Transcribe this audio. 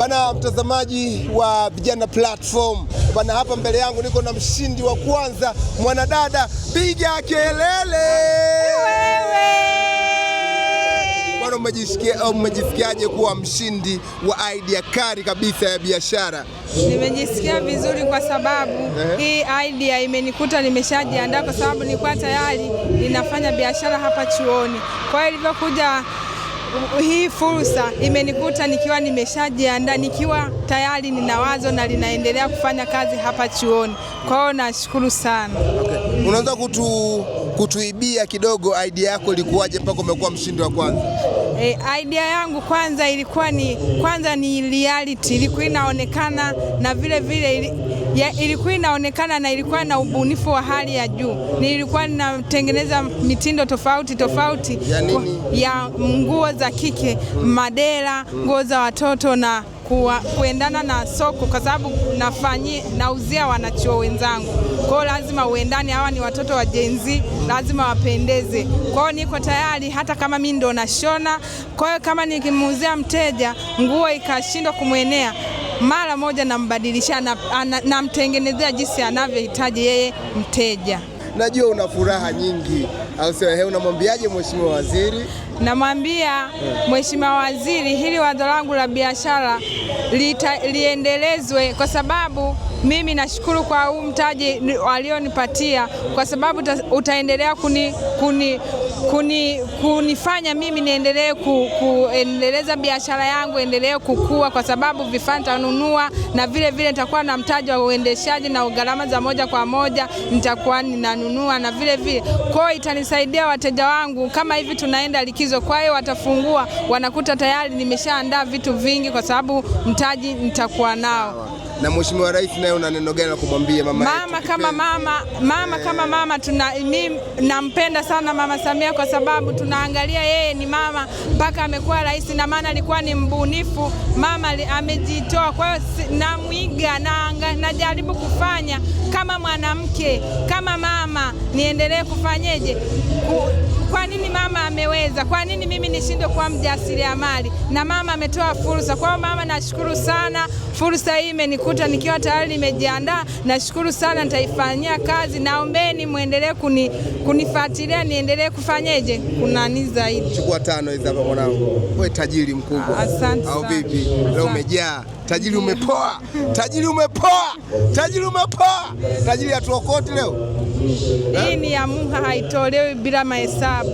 Bana mtazamaji wa Vijana Platform, bana hapa mbele yangu niko na mshindi wa kwanza, mwanadada, piga kelele. Bana umejisikiaje kuwa mshindi wa idea kali kabisa ya biashara? Nimejisikia vizuri kwa sababu hii idea imenikuta nimeshajiandaa, kwa sababu nilikuwa tayari ninafanya biashara hapa chuoni. Kwa hiyo ilivyokuja hii fursa imenikuta nikiwa nimeshajiandaa, nikiwa tayari nina wazo na linaendelea kufanya kazi hapa chuoni. Kwa hiyo nashukuru sana. Okay. Unaanza kutuibia kidogo idea yako ilikuwaje mpaka umekuwa mshindi wa kwanza? Idea yangu ilikuwa ni reality, ilikuwa inaonekana na vile ilikuwa inaonekana na ilikuwa na ubunifu wa hali ya juu. Nilikuwa ninatengeneza mitindo tofauti ya nguo za kike, madela, nguo za watoto na kuendana na soko, kwa sababu nauzia wanachuo wenzangu. Kwa hiyo lazima uendane, hawa ni watoto wa Gen Z, lazima wapendeze. Kwa hiyo niko tayari hata kama mimi ndo nashona. Kwa hiyo kama nikimuuzia mteja nguo ikashindwa kumwenea, mara moja nambadilisha namtengenezea jinsi anavyohitaji yeye mteja. Najua una furaha nyingi, au sio? Unamwambiaje Mheshimiwa Waziri? Namwambia Mheshimiwa Waziri, hili wazo langu la biashara liendelezwe, kwa sababu mimi nashukuru kwa huu mtaji walionipatia, kwa sababu utaendelea kunifanya mimi niendelee kuendeleza biashara yangu, endelee kukua, kwa sababu vifaa nitanunua na vile nitakuwa na mtaji wa uendeshaji na gharama za moja kwa moja nitakuwa ninanunua, na vile kwa hiyo itanisaidia wateja wangu. Kama hivi tunaenda likizo, kwa hiyo watafungua wanakuta tayari nimeshaandaa vitu vingi, kwa sababu mtaji nitakuwa nao. Na Mheshimiwa Rais naye una neno gani la kumwambia mama kama mama mimi nampenda sana Mama Samia, kwa sababu tunaangalia yeye ni mama mpaka amekuwa rais, na maana alikuwa ni mbunifu. Mama amejitoa, kwa hiyo namwiga na najaribu kufanya kama mwanamke, kama mama niendelee kufanyeje. Kwa nini mama ameweza? Kwa nini mimi nishindwe kuwa mjasiriamali? Na mama ametoa fursa. Kwa hiyo mama, nashukuru sana, fursa hii imenikuta nikiwa tayari nimejiandaa. Nashukuru sana, nitaifanyia kazi. Naombeni muendelee kunifuatilia niendelee kufanyeje kunani zaidi. Chukua 5 hizi hapa mwanangu. Wewe tajiri mkubwa. Asante sana. Au vipi? Leo umejaa. Tajiri umepoa. Tajiri atuokoti leo. Hii ni ya Mungu, haitolewi bila mahesabu.